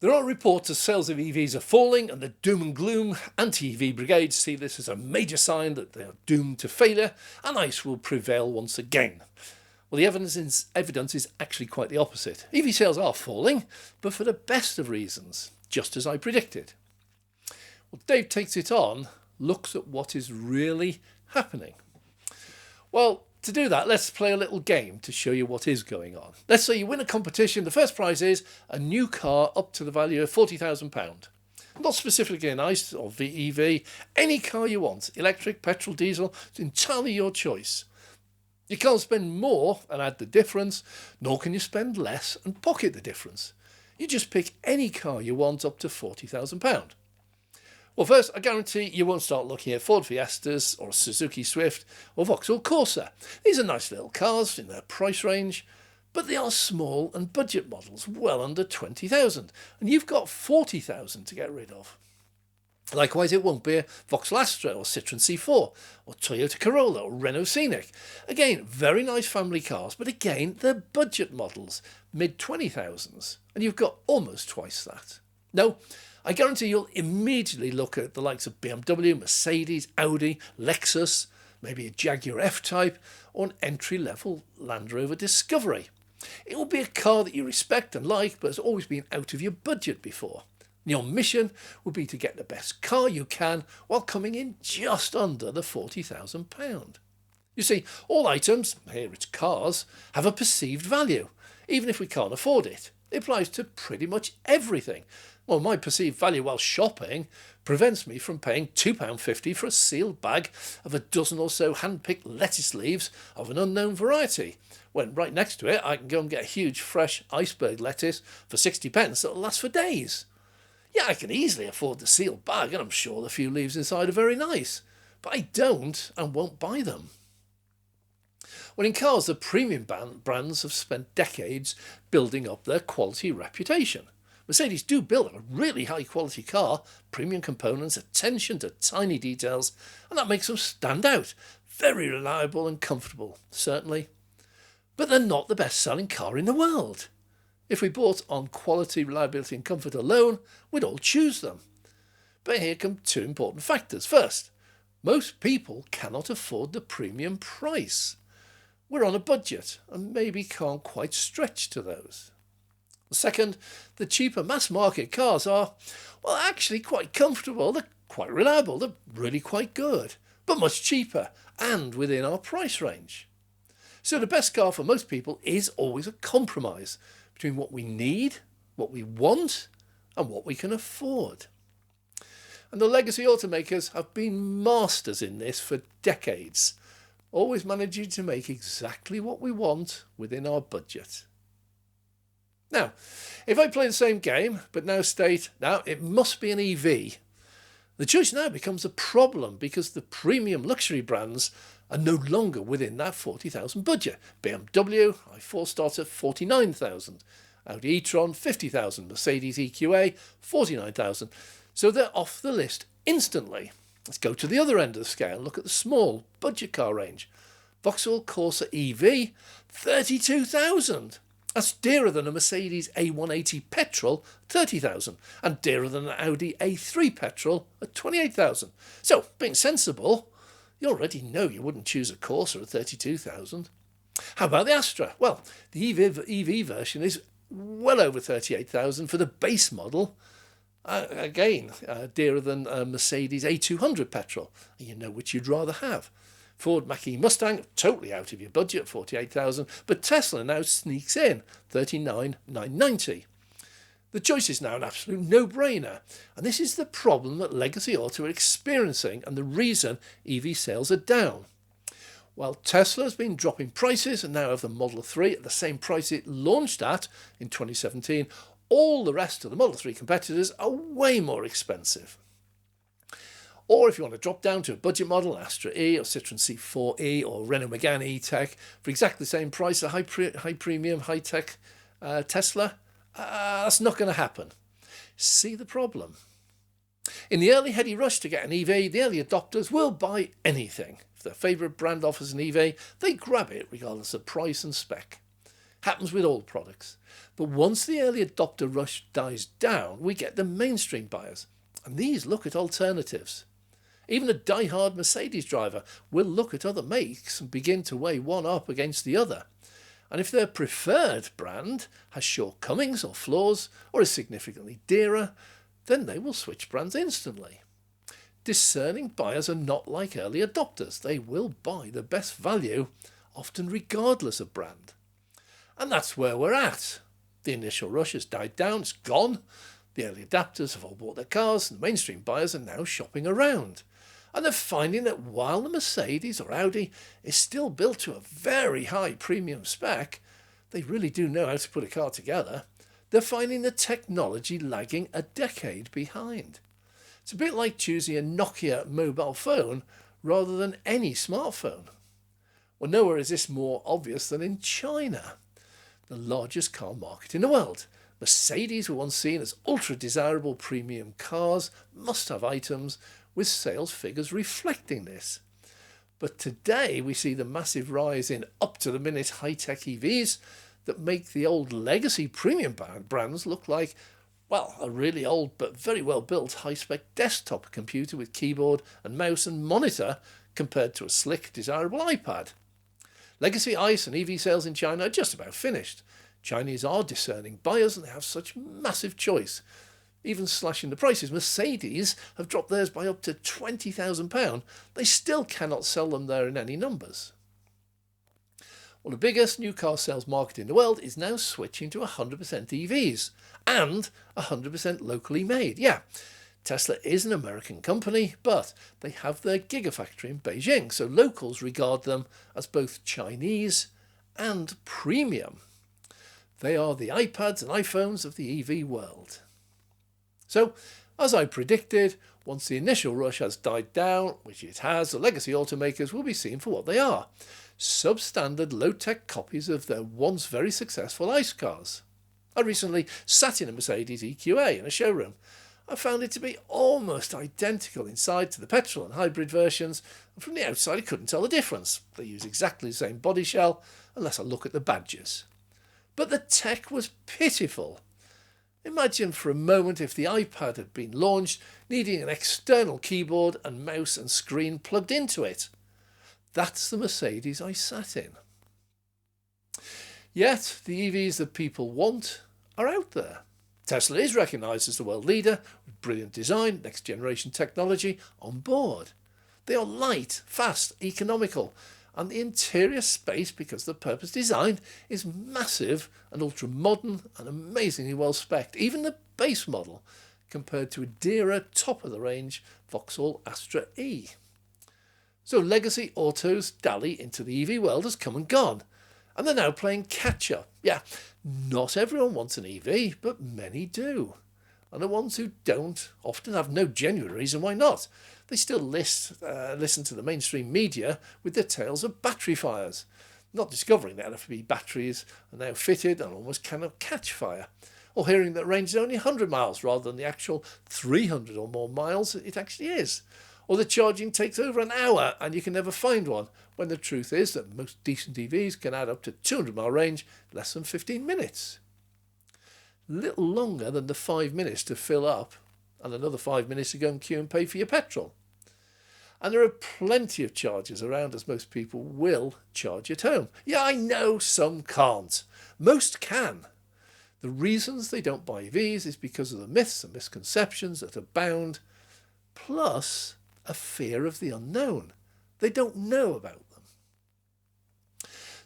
There are reports that sales of EVs are falling, and the doom and gloom anti-EV brigades see this as a major sign that they are doomed to failure and ICE will prevail once again. Well, the evidence is actually quite the opposite. EV sales are falling, but for the best of reasons, just as I predicted. Well, Dave Takes It On looks at what is really happening. Well, to do that, let's play a little game to show you what is going on. Let's say you win a competition. The first prize is a new car up to the value of £40,000. Not specifically an ICE or VEV, any car you want, electric, petrol, diesel, it's entirely your choice. You can't spend more and add the difference, nor can you spend less and pocket the difference. You just pick any car you want up to £40,000. Well, first, I guarantee you won't start looking at Ford Fiestas or Suzuki Swift or Vauxhall Corsa. These are nice little cars in their price range, but they are small and budget models, well under 20,000, and you've got 40,000 to get rid of. Likewise, it won't be a Vauxhall Astra or Citroën C4 or Toyota Corolla or Renault Scenic. Again, very nice family cars, but again, they're budget models, mid-20,000s, and you've got almost twice that. No, I guarantee you'll immediately look at the likes of BMW, Mercedes, Audi, Lexus, maybe a Jaguar F-Type or an entry-level Land Rover Discovery. It will be a car that you respect and like, but has always been out of your budget before. Your mission would be to get the best car you can while coming in just under the £40,000. You see, all items, here it's cars, have a perceived value, even if we can't afford it. It applies to pretty much everything. Well, my perceived value while shopping prevents me from paying £2.50 for a sealed bag of a dozen or so hand-picked lettuce leaves of an unknown variety, when right next to it I can go and get a huge fresh iceberg lettuce for 60p that'll last for days. Yeah, I can easily afford the sealed bag, and I'm sure the few leaves inside are very nice, but I don't and won't buy them. Well, in cars, the premium brands have spent decades building up their quality reputation. Mercedes do build a really high quality car, premium components, attention to tiny details, and that makes them stand out. Very reliable and comfortable, certainly. But they're not the best selling car in the world. If we bought on quality, reliability and comfort alone, we'd all choose them. But here come two important factors. First, most people cannot afford the premium price. We're on a budget and maybe can't quite stretch to those. Second, the cheaper mass market cars are, well, actually quite comfortable, they're quite reliable, they're really quite good, but much cheaper and within our price range. So the best car for most people is always a compromise between what we need, what we want, and what we can afford. And the legacy automakers have been masters in this for decades, always managing to make exactly what we want within our budget. Now, if I play the same game, but now state, now it must be an EV, the choice now becomes a problem because the premium luxury brands are no longer within that 40,000 budget. BMW i4 starts at 49,000, Audi e-tron 50,000, Mercedes EQA 49,000. So they're off the list instantly. Let's go to the other end of the scale and look at the small budget car range. Vauxhall Corsa EV 32,000. That's dearer than a Mercedes A180 petrol, 30,000, and dearer than an Audi A3 petrol at 28,000. So, being sensible, you already know you wouldn't choose a Corsa at 32,000. How about the Astra? Well, the EV version is well over 38,000 for the base model. Dearer than a Mercedes A200 petrol. You know which you'd rather have. Ford Mach-E Mustang, totally out of your budget, 48,000, but Tesla now sneaks in, 39,990. The choice is now an absolute no-brainer, and this is the problem that Legacy Auto are experiencing and the reason EV sales are down. While Tesla has been dropping prices and now have the Model 3 at the same price it launched at in 2017, all the rest of the Model 3 competitors are way more expensive. Or if you want to drop down to a budget model, Astra E or Citroën C4E or Renault Megane E-Tech for exactly the same price, a high premium, high-tech Tesla, that's not going to happen. See the problem? In the early heady rush to get an EV, the early adopters will buy anything. If their favourite brand offers an EV, they grab it regardless of price and spec. Happens with all products. But once the early adopter rush dies down, we get the mainstream buyers. And these look at alternatives. Even a die-hard Mercedes driver will look at other makes and begin to weigh one up against the other. And if their preferred brand has shortcomings or flaws or is significantly dearer, then they will switch brands instantly. Discerning buyers are not like early adopters. They will buy the best value, often regardless of brand. And that's where we're at. The initial rush has died down, it's gone. The early adapters have all bought their cars, and the mainstream buyers are now shopping around. And they're finding that while the Mercedes or Audi is still built to a very high premium spec, they really do know how to put a car together, they're finding the technology lagging a decade behind. It's a bit like choosing a Nokia mobile phone rather than any smartphone. Well, nowhere is this more obvious than in China, the largest car market in the world. Mercedes were once seen as ultra-desirable premium cars, must-have items, with sales figures reflecting this. But today we see the massive rise in up-to-the-minute high-tech EVs that make the old legacy premium brands look like, well, a really old but very well-built high-spec desktop computer with keyboard and mouse and monitor compared to a slick, desirable iPad. Legacy ICE and EV sales in China are just about finished. Chinese are discerning buyers and they have such massive choice. Even slashing the prices, Mercedes have dropped theirs by up to £20,000. They still cannot sell them there in any numbers. Well, the biggest new car sales market in the world is now switching to 100% EVs and 100% locally made. Yeah, Tesla is an American company, but they have their gigafactory in Beijing, so locals regard them as both Chinese and premium. They are the iPads and iPhones of the EV world. So, as I predicted, once the initial rush has died down, which it has, the legacy automakers will be seen for what they are. Substandard low-tech copies of their once very successful ICE cars. I recently sat in a Mercedes EQA in a showroom. I found it to be almost identical inside to the petrol and hybrid versions, and from the outside I couldn't tell the difference. They use exactly the same body shell, unless I look at the badges. But the tech was pitiful. Imagine for a moment if the iPad had been launched, needing an external keyboard and mouse and screen plugged into it. That's the Mercedes I sat in. Yet, the EVs that people want are out there. Tesla is recognised as the world leader, with brilliant design, next generation technology on board. They are light, fast, economical, and the interior space, because the purpose designed, is massive and ultra-modern and amazingly well-spec'd, even the base model, compared to a dearer, top-of-the-range Vauxhall Astra E. So legacy autos dally into the EV world has come and gone, and they're now playing catch-up. Yeah, not everyone wants an EV, but many do. And the ones who don't often have no genuine reason why not. They still listen to the mainstream media with their tales of battery fires, not discovering that LFP batteries are now fitted and almost cannot catch fire, or hearing that range is only 100 miles rather than the actual 300 or more miles it actually is, or that charging takes over an hour and you can never find one, when the truth is that most decent EVs can add up to 200-mile range in less than 15 minutes. Little longer than the 5 minutes to fill up and another 5 minutes to go and queue and pay for your petrol. And there are plenty of chargers around, as most people will charge at home. Yeah, I know some can't. Most can. The reasons they don't buy EVs is because of the myths and misconceptions that abound, plus a fear of the unknown. They don't know about them.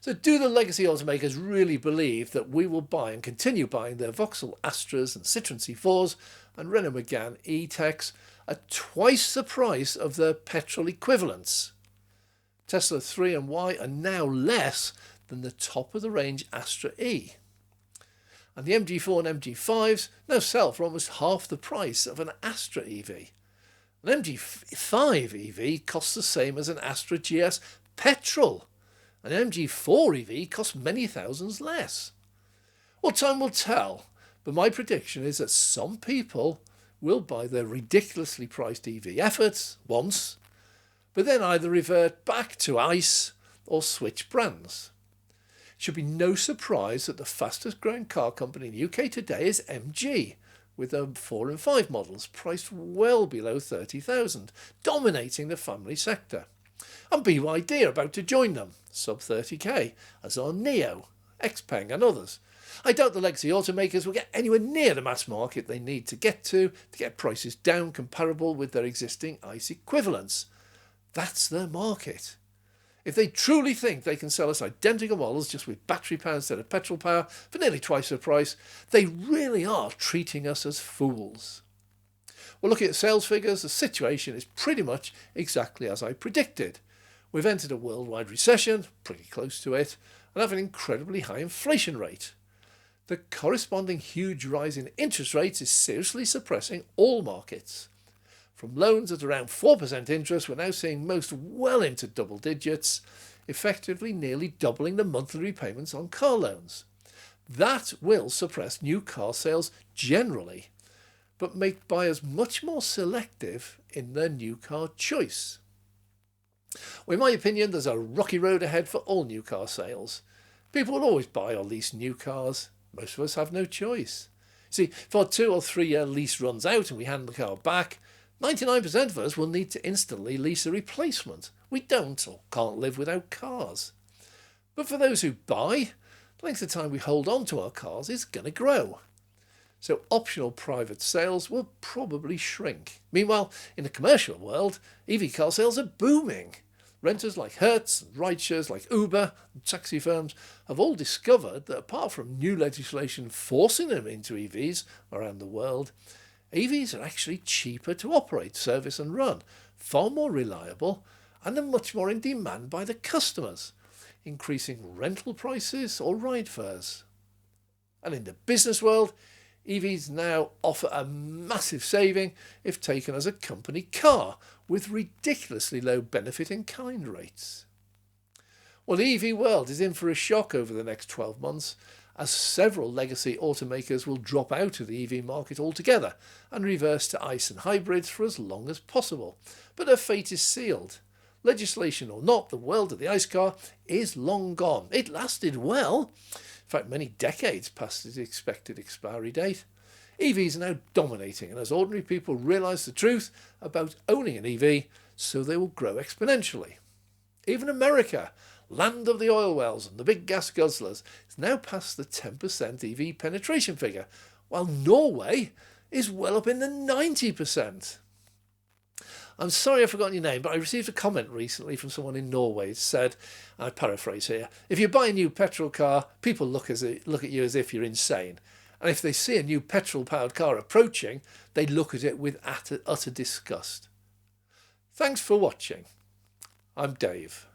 So do the legacy automakers really believe that we will buy and continue buying their Vauxhall Astras and Citroën C4s and Renault Megane E-Techs at twice the price of their petrol equivalents? Tesla 3 and Y are now less than the top-of-the-range Astra E. And the MG4 and MG5s now sell for almost half the price of an Astra EV. An MG5 EV costs the same as an Astra GS petrol. An MG4 EV costs many thousands less. Well, time will tell, but my prediction is that some people will buy their ridiculously priced EV efforts once, but then either revert back to ICE or switch brands. Should be no surprise that the fastest growing car company in the UK today is MG, with their 4 and 5 models priced well below 30,000, dominating the family sector. And BYD are about to join them, sub 30k, as are Neo, Xpeng and others. I doubt the legacy automakers will get anywhere near the mass market they need to get prices down comparable with their existing ICE equivalents. That's their market. If they truly think they can sell us identical models just with battery power instead of petrol power for nearly twice the price, they really are treating us as fools. Well, looking at sales figures, the situation is pretty much exactly as I predicted. We've entered a worldwide recession, pretty close to it, and have an incredibly high inflation rate. The corresponding huge rise in interest rates is seriously suppressing all markets. From loans at around 4% interest, we're now seeing most well into double digits, effectively nearly doubling the monthly repayments on car loans. That will suppress new car sales generally, but make buyers much more selective in their new car choice. Well, in my opinion, there's a rocky road ahead for all new car sales. People will always buy or lease new cars. Most of us have no choice. See, if our 2 or 3 year lease runs out and we hand the car back, 99% of us will need to instantly lease a replacement. We don't or can't live without cars. But for those who buy, the length of time we hold on to our cars is going to grow. So optional private sales will probably shrink. Meanwhile, in the commercial world, EV car sales are booming. Renters like Hertz and rideshares like Uber and taxi firms have all discovered that apart from new legislation forcing them into EVs around the world, EVs are actually cheaper to operate, service and run, far more reliable, and are much more in demand by the customers, increasing rental prices or ride fares. And in the business world, EVs now offer a massive saving if taken as a company car, with ridiculously low benefit in kind rates. Well, the EV world is in for a shock over the next 12 months, as several legacy automakers will drop out of the EV market altogether and reverse to ICE and hybrids for as long as possible. But their fate is sealed. Legislation or not, the world of the ICE car is long gone. It lasted well, in fact many decades past its expected expiry date. EVs are now dominating, and as ordinary people realise the truth about owning an EV, so they will grow exponentially. Even America, land of the oil wells and the big gas guzzlers, is now past the 10% EV penetration figure, while Norway is well up in the 90%. I'm sorry I've forgotten your name, but I received a comment recently from someone in Norway. It said, I paraphrase here, if you buy a new petrol car, people look at you as if you're insane. And if they see a new petrol-powered car approaching, they look at it with utter disgust. Thanks for watching. I'm Dave.